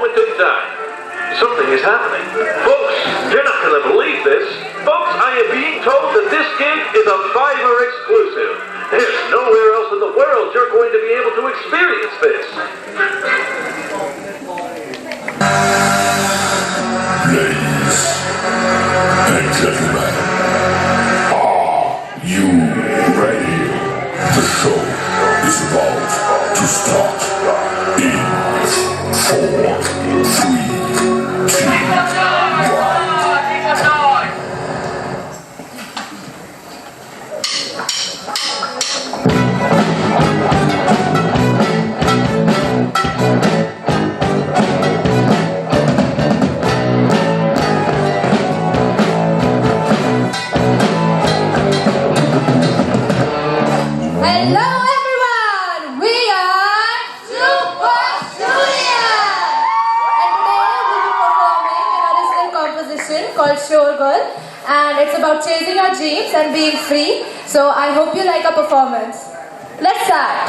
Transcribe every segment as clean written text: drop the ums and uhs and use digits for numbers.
moment in time. Something is happening. Folks, you're not going to believe this. Folks, I am being told that this gig is a Fiverr exclusive. There's nowhere else in the world you're going to be able to experience this. Ladies and gentlemen, are you ready? The show is about to start in 4, 3, 2, 1. Hello everyone! We are Super Junior! And today we'll be performing an original composition called Shore Girl, and it's about chasing our dreams and being free. So I hope you like our performance. Let's start!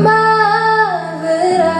Bavara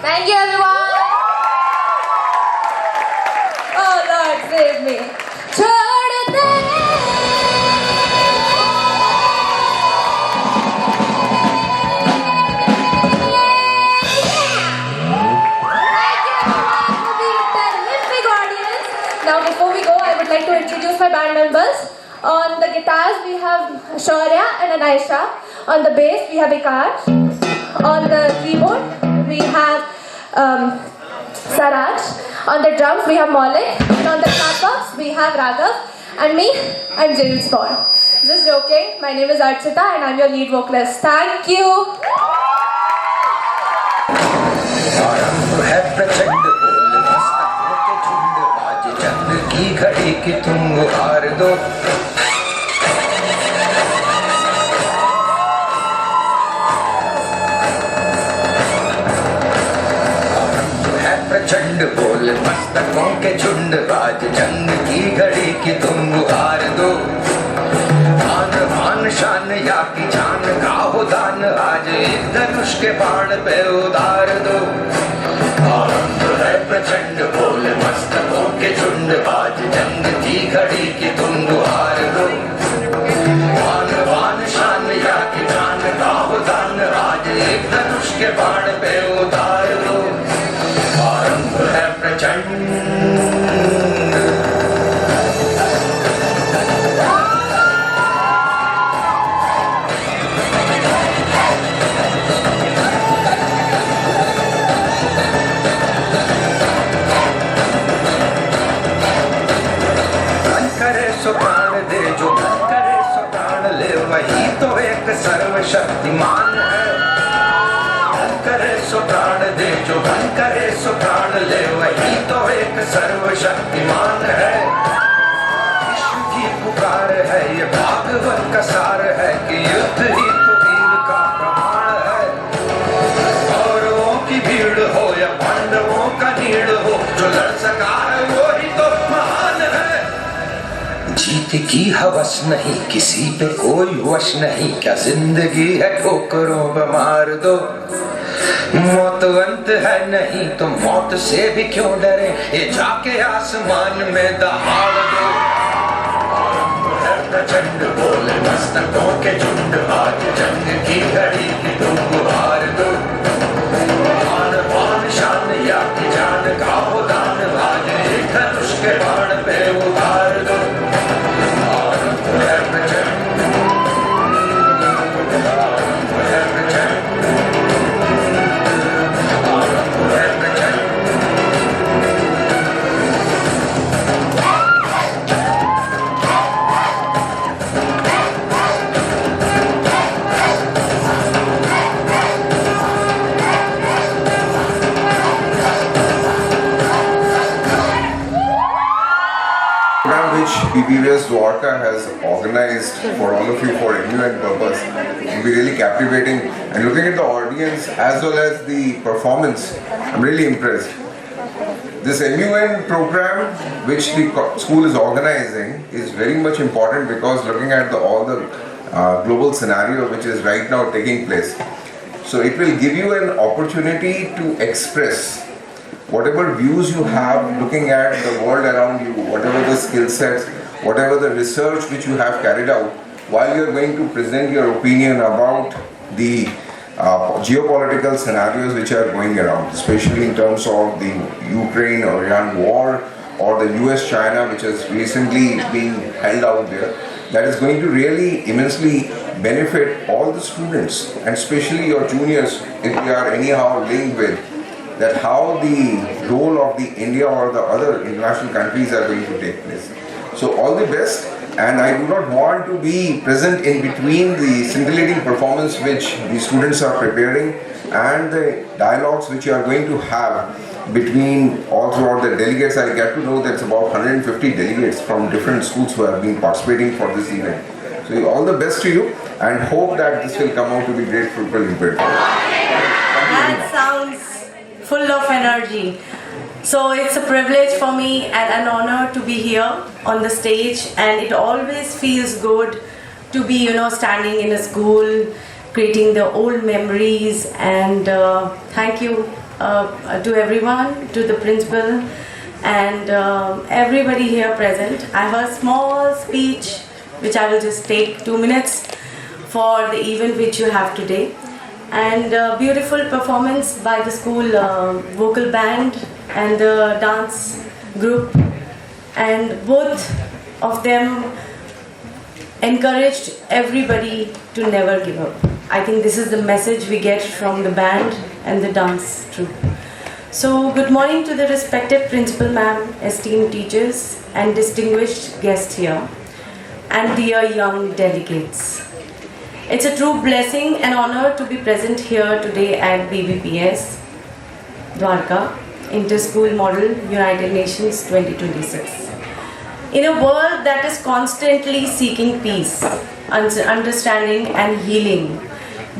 Thank you, everyone. Oh Lord, save me. छोड़ दे. Now before we go, I would like to introduce my band members. On the guitars we have Shaurya and Anaisha. On the bass we have Vikas. On the keyboard we have Saraj. On the drums we have Maulik. And on the clapbox we have Raghav. And me, I'm James Bond. Just joking, my name is Archita and I'm your lead vocalist. Thank you. है प्रचंड बोल मस्तकों के झुंड आज चंद्र की घड़ी की तुम गुहार दो है प्रचंड बोल मस्तकों के झुंड आज चंद्र की घड़ी की तुम गुहार दो आन मान शान या की जान का हो दान आज एक धनुष के बाण पे उतार दो आनंद है प्रचंड बोल मस्तकों के झुंड आज जंग की घड़ी की तुम गुहार दो आन मान शान या की जान का हो दान आज एक धनुष के बाण पे उतार दो आरंभ है प्रचंड वही तो एक सर्वशक्तिमान है धन करे सो प्राण दे जो धन करे सो प्राण ले वही तो एक सर्वशक्तिमान है विश्व की पुकार है ये भागवत का सार है कि युद्ध ही तो वीर का प्रमाण है कौरवों की भीड़ हो या पांडवों का नीड़ हो जो लड़ सका है वो ही तो महान है जीत की हवस नहीं किसी पे कोई वश नहीं क्या जिंदगी है ठोकरों पे मार दो मौत अंत है नहीं तो मौत से भी क्यों डरे ये जाके आसमान में दहाड़ दो प्रचंड बोले मस्तकों के झुंड आज जंग की घड़ी की तुम गुहार दो आन बान शान या की जान का हो दान आज एक धनुष के बाण पे उतार दो which BBVS Dwarka has organized for all of you for MUN purpose will be really captivating, and looking at the audience as well as the performance, I'm really impressed. This MUN program which the school is organizing is very much important because looking at all the global scenario which is right now taking place. So it will give you an opportunity to express whatever views you have looking at the world around you, whatever the skill sets, whatever the research which you have carried out, while you are going to present your opinion about the geopolitical scenarios which are going around, especially in terms of the Ukraine or Iran war or the US-China which has recently been held out there. That is going to really immensely benefit all the students and especially your juniors if they are anyhow linked with that how the role of the India or the other international countries are going to take place. So all the best, and I do not want to be present in between the scintillating performance which the students are preparing and the dialogues which you are going to have between all throughout the delegates. I get to know that it's about 150 delegates from different schools who have been participating for this event. So all the best to you and hope that this will come out to be great fruitful impact. That sounds full of energy. So it's a privilege for me and an honor to be here on the stage, and it always feels good to be, standing in a school, creating the old memories. And thank you to everyone, to the principal, and everybody here present. I have a small speech which I will just take 2 minutes for the event which you have today. And beautiful performance by the school vocal band and the dance group. And both of them encouraged everybody to never give up. I think this is the message we get from the band and the dance troupe. So, good morning to the respected principal ma'am, esteemed teachers and distinguished guests here, and dear young delegates. It's a true blessing and honor to be present here today at BBPS, Dwarka, Inter-School Model United Nations 2026. In a world that is constantly seeking peace, understanding and healing,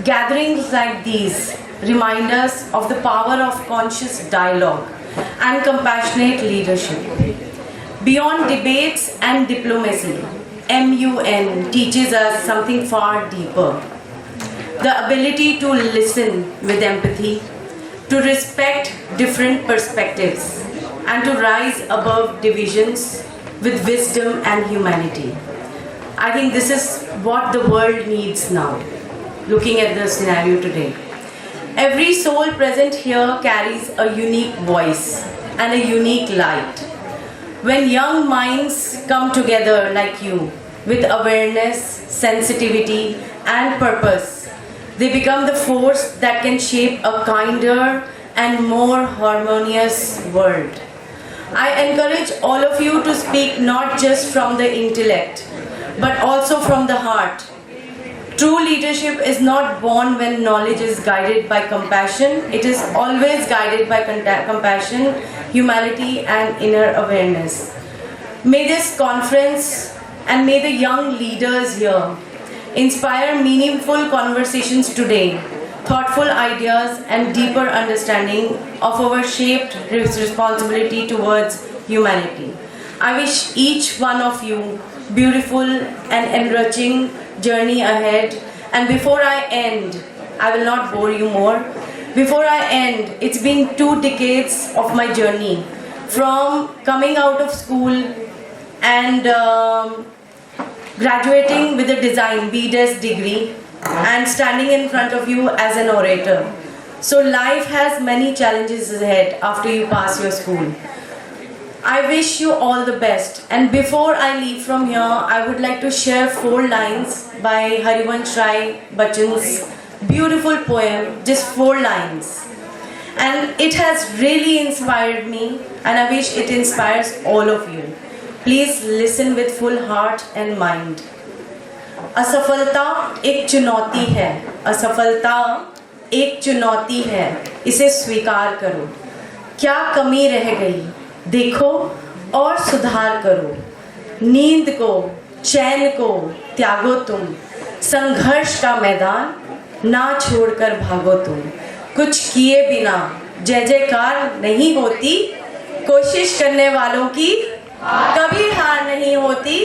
gatherings like these remind us of the power of conscious dialogue and compassionate leadership. Beyond debates and diplomacy, MUN teaches us something far deeper. The ability to listen with empathy, to respect different perspectives, and to rise above divisions with wisdom and humanity. I think this is what the world needs now, looking at the scenario today. Every soul present here carries a unique voice and a unique light. When young minds come together like you, with awareness, sensitivity, and purpose, they become the force that can shape a kinder and more harmonious world. I encourage all of you to speak not just from the intellect, but also from the heart. True leadership is not born when knowledge is guided by compassion. It is always guided by compassion, humanity, and inner awareness. May this conference and may the young leaders here inspire meaningful conversations today, thoughtful ideas, and deeper understanding of our shaped responsibility towards humanity. I wish each one of you beautiful and enriching journey ahead. And before I end, I will not bore you more. Before I end, it's been 2 decades of my journey, from coming out of school and graduating with a design BDes degree and standing in front of you as an orator. So life has many challenges ahead after you pass your school. I wish you all the best. And before I leave from here, I would like to share 4 lines by Harivansh Rai Bachchan's beautiful poem, just 4 lines. And it has really inspired me, and I wish it inspires all of you. Please listen with full heart and mind. असफलता एक चुनौती है, असफलता एक चुनौती है, इसे स्वीकार करो. क्या कमी रह गई देखो और सुधार करो. नींद को, चैन को त्यागो तुम, संघर्ष का मैदान ना छोड़कर भागो तुम. कुछ किए बिना जय जयकार नहीं होती, कोशिश करने वालों की कभी हार नहीं होती,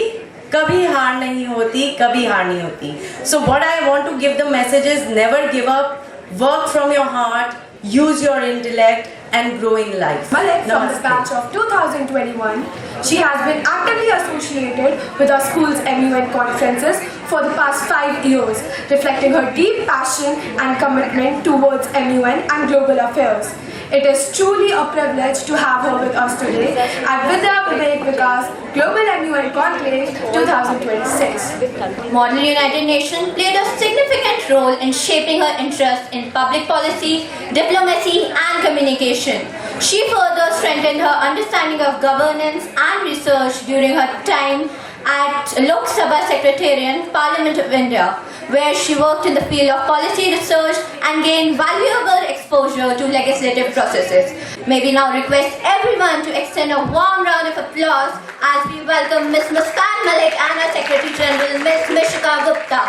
कभी हार नहीं होती, कभी हार नहीं होती. So what I want to give the message is never give up, work from your heart, use your intellect and grow in life. Malik from the Namaste. batch of 2021. She has been actively associated with our school's MUN conferences for the past 5 years, reflecting her deep passion and commitment towards MUN and global affairs. It is truly a privilege to have her with us today at Vidya Vivek Vikas Global MUN Conclave 2026. Model United Nations played a significant role in shaping her interest in public policy, diplomacy and communication. She further strengthened her understanding of governance and research during her time at Lok Sabha Secretariat, Parliament of India, where she worked in the field of policy research and gained valuable exposure to legislative processes. May we now request everyone to extend a warm round of applause as we welcome Ms. Muskan Malik and our Secretary General, Ms. Mishika Gupta.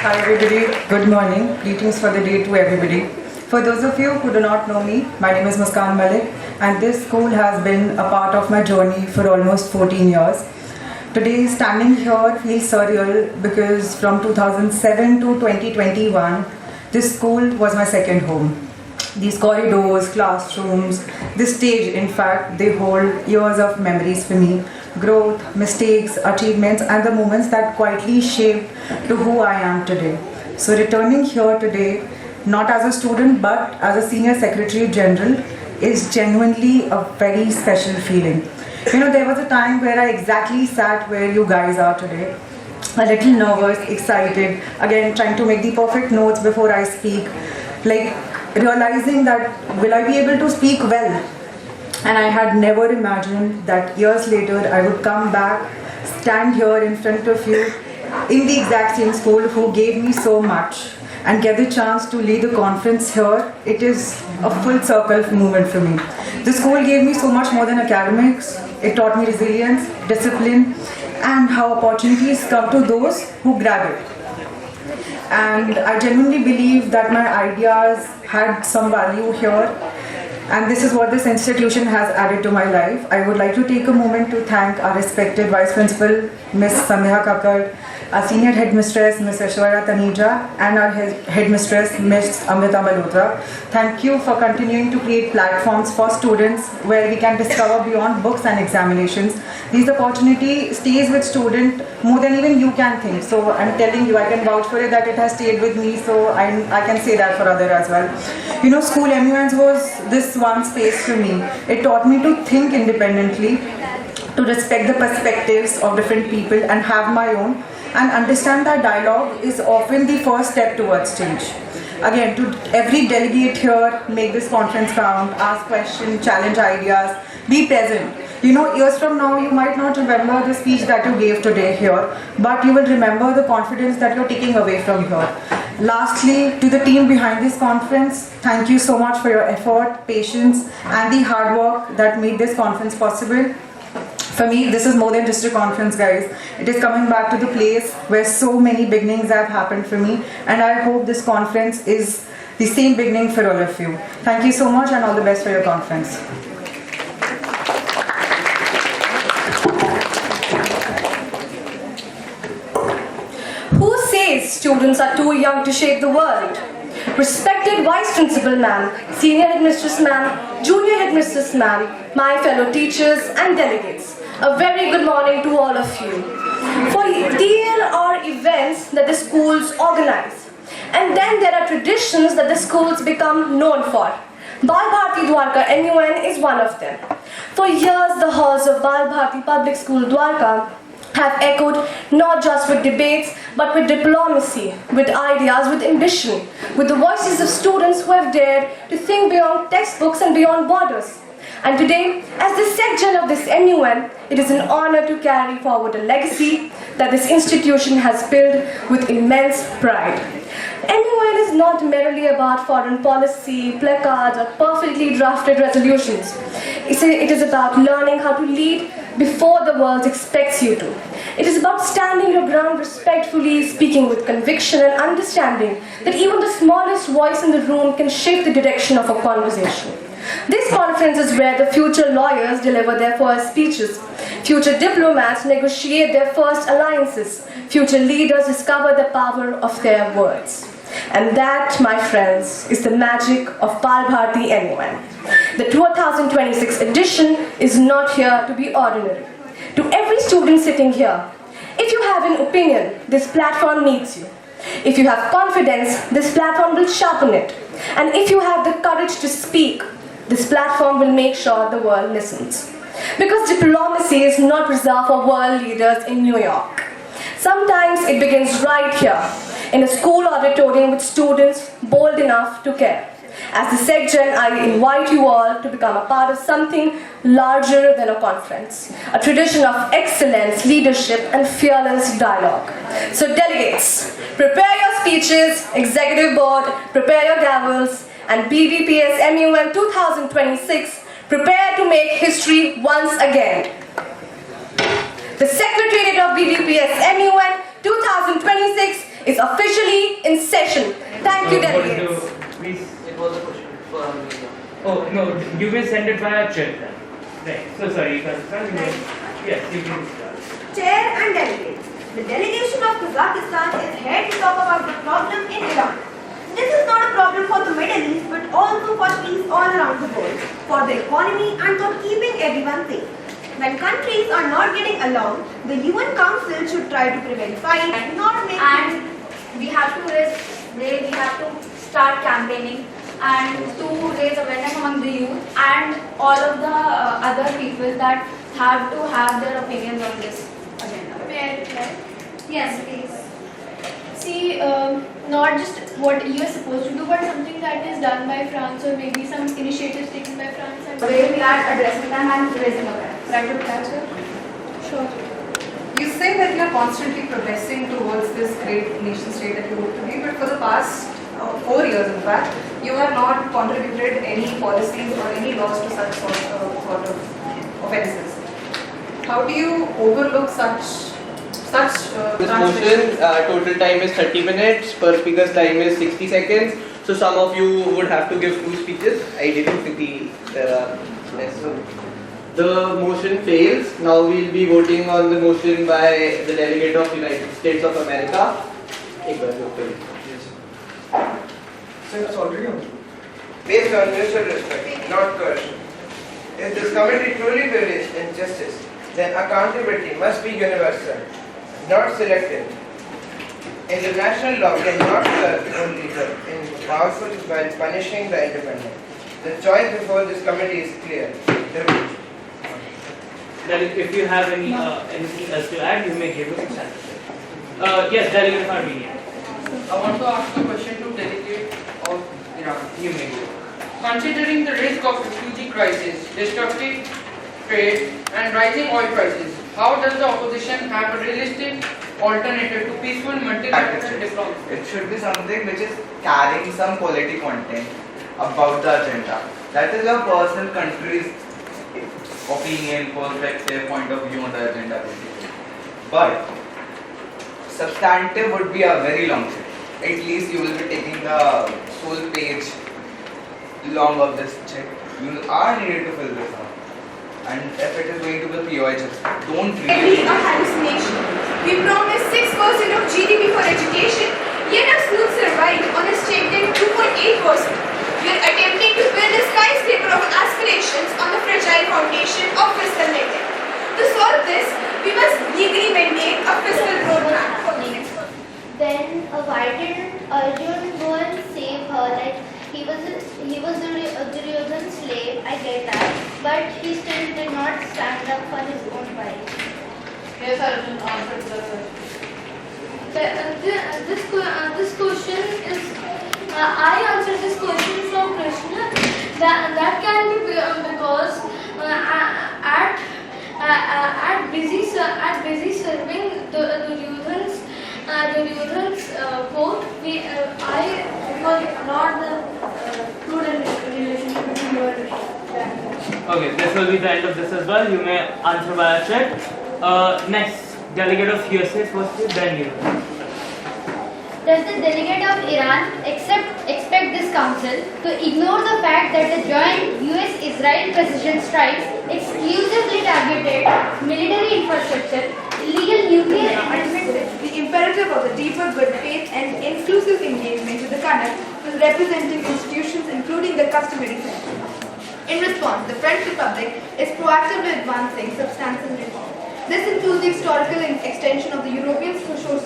Hi everybody, good morning. Greetings for the day to everybody. For those of you who do not know me, my name is Muskan Malik and this school has been a part of my journey for almost 14 years. Today standing here feels surreal because from 2007 to 2021, this school was my second home. These corridors, classrooms, this stage, in fact, they hold years of memories for me. Growth, mistakes, achievements, and the moments that quietly shaped to who I am today. So returning here today, not as a student but as a Senior Secretary General, is genuinely a very special feeling. You know, there was a time where I exactly sat where you guys are today. A little nervous, excited, again trying to make the perfect notes before I speak. Like realizing that will I be able to speak well? And I had never imagined that years later I would come back, stand here in front of you in the exact same school who gave me so much and get the chance to lead the conference here. It is a full circle moment for me. The school gave me so much more than academics. It taught me resilience, discipline, and how opportunities come to those who grab it. And I genuinely believe that my ideas had some value here, and this is what this institution has added to my life. I would like to take a moment to thank our respected Vice Principal, Ms. Sameha Kakkar, our Senior Headmistress, Ms. Aishwarya Taneja, and our Headmistress, Ms. Amrita Malhotra. Thank you for continuing to create platforms for students where we can discover beyond books and examinations. This opportunity stays with students more than even you can think. So I'm telling you, I can vouch for it that it has stayed with me, so I can say that for others as well. You know, school MUNs was this one space for me. It taught me to think independently, to respect the perspectives of different people and have my own, and understand that dialogue is often the first step towards change. Again, to every delegate here, make this conference count, ask questions, challenge ideas, be present. You know, years from now, you might not remember the speech that you gave today here, but you will remember the confidence that you're taking away from here. Lastly, to the team behind this conference, thank you so much for your effort, patience, and the hard work that made this conference possible. For me, this is more than just a conference, guys. It is coming back to the place where so many beginnings have happened for me, and I hope this conference is the same beginning for all of you. Thank you so much, and all the best for your conference. Who says students are too young to shape the world? Respected Vice Principal Ma'am, Senior Headmistress Ma'am, Junior Headmistress Ma'am, my fellow teachers and delegates, a very good morning to all of you. For there are events that the schools organize, and then there are traditions that the schools become known for. Bal Bharti Dwarka MUN is one of them. For years, the halls of Bal Bharti Public School Dwarka have echoed not just with debates but with diplomacy, with ideas, with ambition, with the voices of students who have dared to think beyond textbooks and beyond borders. And today, as the SecGen of this MUN, it is an honor to carry forward a legacy that this institution has built with immense pride. MUN is not merely about foreign policy, placards, or perfectly drafted resolutions. It is about learning how to lead before the world expects you to. It is about standing your ground respectfully, speaking with conviction and understanding that even the smallest voice in the room can shape the direction of a conversation. This conference is where the future lawyers deliver their first speeches, future diplomats negotiate their first alliances, future leaders discover the power of their words. And that, my friends, is the magic of Bal Bharti MUN. The 2026 edition is not here to be ordinary. To every student sitting here, if you have an opinion, this platform needs you. If you have confidence, this platform will sharpen it. And if you have the courage to speak, this platform will make sure the world listens. Because diplomacy is not reserved for world leaders in New York. Sometimes it begins right here, in a school auditorium with students bold enough to care. As the SecGen, I invite you all to become a part of something larger than a conference, a tradition of excellence, leadership, and fearless dialogue. So delegates, prepare your speeches, executive board, prepare your gavels, and BVPS MUN 2026, prepare to make history once again. The Secretariat of BVPS MUN 2026 is officially in session. Thank you, delegates. Please. It was a question for Amrita. Oh, no, you will send it via chat then. Right. So sorry, you can start. Yes, you can start. Chair and delegates. The delegation of Kazakhstan is here to talk about the problem in Iran. This is not a problem for the Middle East, but also for peace all around the world, for the economy and for keeping everyone safe. When countries are not getting along, the UN Council should try to prevent fights and not make And we have to start campaigning and to raise awareness among the youth and all of the other people that have to have their opinions on this agenda. May I reply? Yes, please. See, not just what you are supposed to do, but something that is done by France or maybe some initiatives taken by France. And Where we are addressing them and raising awareness. Right to reply, sir? Sure. You say that you're constantly progressing towards this great nation state that you hope to be, but for the past 4 years, in fact, you have not contributed any policies or any laws to such sort of offences. How do you overlook such This motion total time is 30 minutes, per speaker's time is 60 seconds. So some of you would have to give 2 speeches. I didn't see there are less. So the motion fails. Now we'll be voting on the motion by the delegate of United States of America. So it's already on. Based on mutual respect, not coercion. If this committee truly believes in justice, then accountability must be universal, not selective. International law cannot serve only the powerful while punishing the independent. The choice before this committee is clear. If you have anything else to add, you may give it. Yes, Delegate Armenia. I want to ask a question to delegate of Iran. You may go. Considering the risk of refugee crisis, destructive trade and rising oil prices, how does the opposition have a realistic alternative to peaceful multilateral diplomacy? It should be something which is carrying some quality content about the agenda. That is your personal country's opinion, perspective, point of view on the agenda basically. But substantive would be a very long thing. At least you will be taking the full page long of this check. You are needed to fill this out. And if it is going to be POI, just don't Maybe read a it. hallucination. We promised 6% of GDP for education, yet our schools survived on a stagnant 2.8%. We are attempting to build a skyscraper of aspirations on the fragile foundation of fiscal netting. To solve this, we must legally maintain a fiscal roadmap for the next one. Then why didn't Arjun go and save her? Like he was Duryodhan's slave, I get that, but he still did not stand up for his own wife. Yes, Arjun, answer to the question. This question is, I answered this question from Krishna. That can be because at busy serving Duryodhan's court, I was not the prudent relationship between you and me. Okay, this will be the end of this as well. You may answer via chat. Next, delegate of USA first, then you. Does the delegate of Iran expect this council to ignore the fact that the joint US-Israel precision strikes exclusively targeted military infrastructure, illegal nuclear The imperative of the deeper good faith and inclusive engagement with the conduct with representing institutions including the customary center. In response, the French Republic is proactively advancing substantial reform. This includes the historical extension of the European Social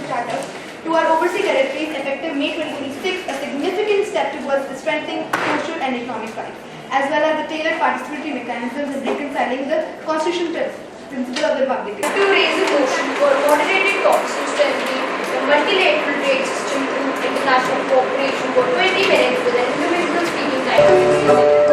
Charter to our overseas territories effective May 2026, a significant step towards the strengthening social and economic rights, as well as the tailored participatory mechanisms in reconciling the constitutional principle of the Republic. To raise a motion for moderated talks to strengthen the multilateral trade system through international cooperation for 20 minutes with an individual speaking time.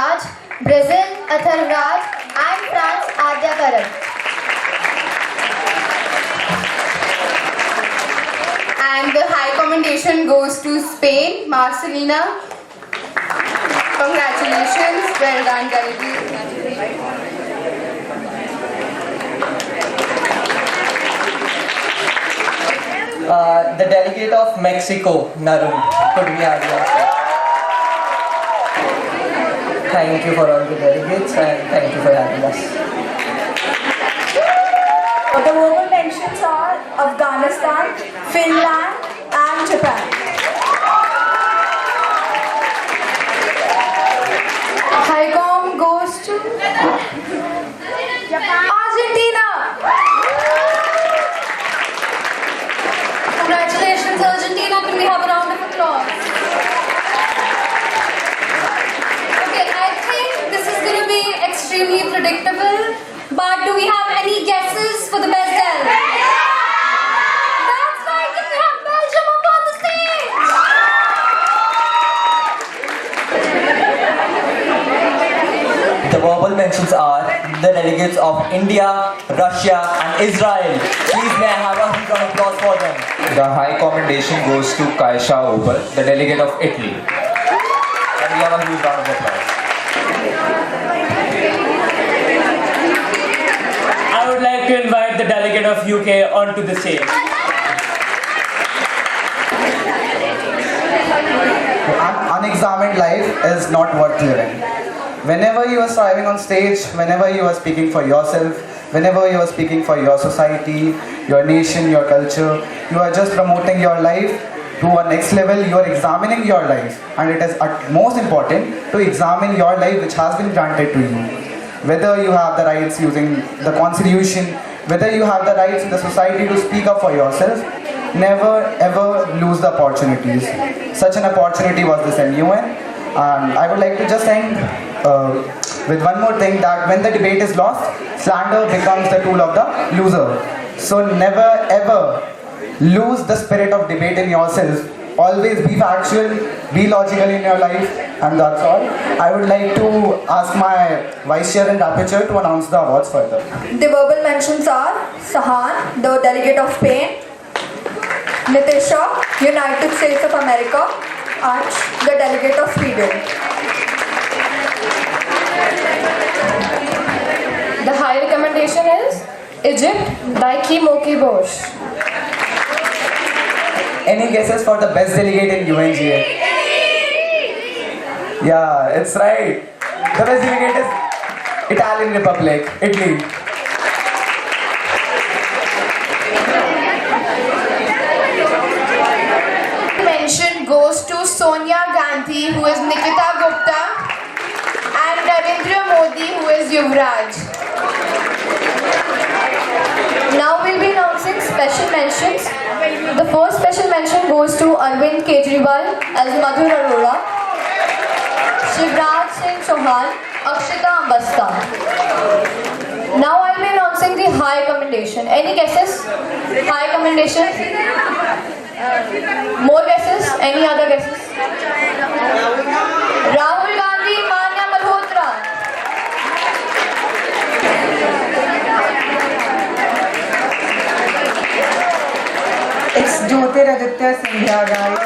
Raj, Brazil, Atharv Raj, and France, Adya Karan. And the high commendation goes to Spain, Marcelina. Congratulations, well done, Delegate. The delegate of Mexico, Narun, could we have you? Thank you for all the delegates and thank you for having us. The verbal mentions are Afghanistan, Finland, and Japan. High com goes to Argentina. Congratulations, Argentina. Can we have a round of applause? Okay, I think this is going to be extremely predictable, but do we have any guesses for the best Del? That's right, can we have Belgium up on the stage? The verbal mentions are the delegates of India, Russia and Israel. Please may I have a huge round of applause for them. The high commendation goes to Kaisha Opal, the delegate of Italy. And we have a huge round of applause. I would like to invite the delegate of UK onto the stage. Unexamined life is not worth living. Whenever you are striving on stage, whenever you are speaking for yourself, whenever you are speaking for your society, your nation, your culture, you are just promoting your life to a next level. You are examining your life, and it is most important to examine your life which has been granted to you. Whether you have the rights using the constitution, whether you have the rights in the society to speak up for yourself, never ever lose the opportunities. Such an opportunity was this MUN, and I would like to just end with one more thing, that when the debate is lost, slander becomes the tool of the loser. So never ever lose the spirit of debate in yourself. Always be factual, be logical in your life, and that's all. I would like to ask my Vice Chair and Rapporteur to announce the awards further. The verbal mentions are Sahan, the delegate of Spain, Nitisha, United States of America, Ansh, the delegate of Sweden. The high recommendation is Egypt, Daiki Moki Bosch. Any guesses for the best delegate in UNGA? Yeah, it's right. The best delegate is Italian Republic, Italy. Mention goes to Sonia Gandhi, who is Nikita Gupta, and Narendra Modi, who is Yuvraj. Now we'll be announcing special mentions. The first special mention goes to Arvind Kejriwal as Madhur Arora, Shivraj Singh Chauhan, Akshita Ambasta. Now I'll be announcing the high commendation. Any guesses? High commendation? More guesses? Any other guesses? Rahul Gandhi, Manya Malhotra. It's Jyotiraditya Sindhya, guys.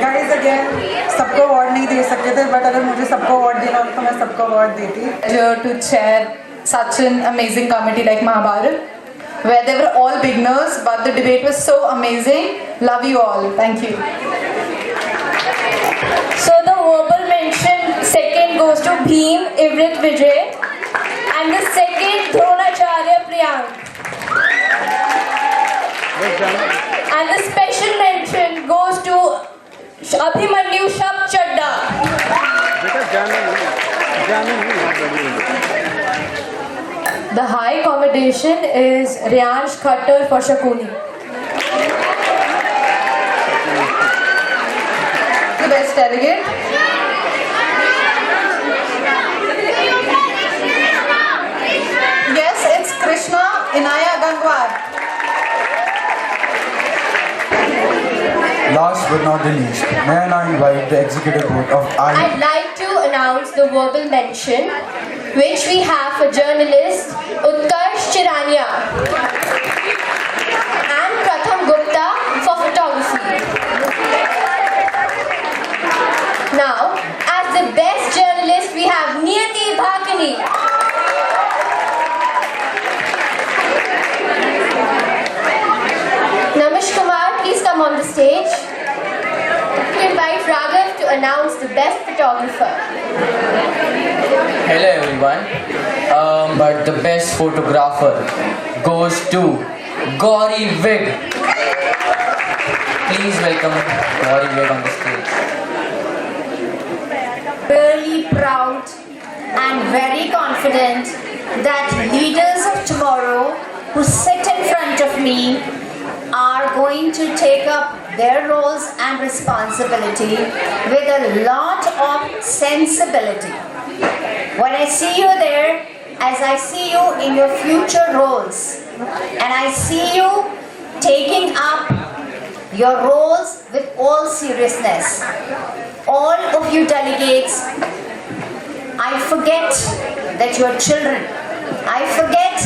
Guys, again, सबको award नहीं दे सकते थे, but अगर मुझे सबको award देना हो तो मैं सबको अवार्ड देती. Pleasure to chair such an amazing committee like Mahabharat, where they were all beginners, but the debate was so amazing. Love you all. Thank you. So the verbal mention second goes to Bhim Ivrit Vijay and the second Dronacharya Priyank. And the special mention goes to Abhimanyu Shab Chadda. The high commendation is Ryansh Khattar for Shakuni. The best delegate. Yes, it's Krishna Inaya Gangwar. last but not the least, may I now invite the executive board of I'd like to announce the verbal mention, which we have for journalist Utkarsh Chirania and Pratham Gupta for photography. Now, as the best journalist, we have Niyati Bhakini. Namish Kumar, please come on the stage. We invite Raghav to announce the best photographer. Hello everyone. But the best photographer goes to Gauri Vig. Please welcome Gauri Vig on the stage. Really proud and very confident that leaders of tomorrow who sit in front of me are going to take up their roles and responsibility with a lot of sensibility. When I see you there, as I see you in your future roles, and I see you taking up your roles with all seriousness, all of you delegates, I forget that you are children. I forget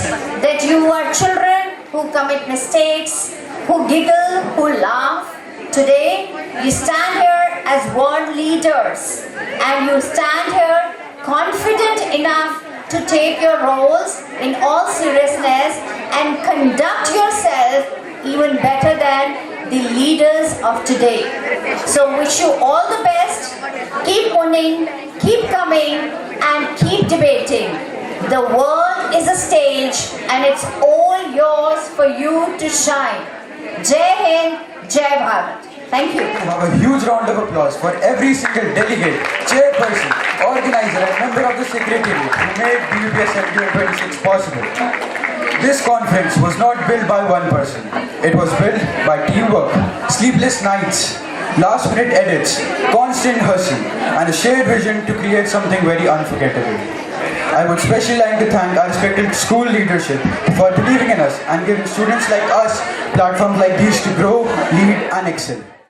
that you are children who commit mistakes, who giggle, who laugh. Today, you stand here as world leaders, and you stand here confident enough to take your roles in all seriousness and conduct yourself even better than the leaders of today. So wish you all the best. Keep winning, keep coming, and keep debating. The world is a stage and it's all yours for you to shine. Jai Hind, Jai Bharat. Thank you. Have a huge round of applause for every single delegate, chairperson, organizer and member of the secretariat who made BUPS 2026 possible. This conference was not built by one person. It was built by teamwork, sleepless nights, last minute edits, constant hustle and a shared vision to create something very unforgettable. I would especially like to thank our respected school leadership for believing in us and giving students like us platforms like these to grow, lead and excel.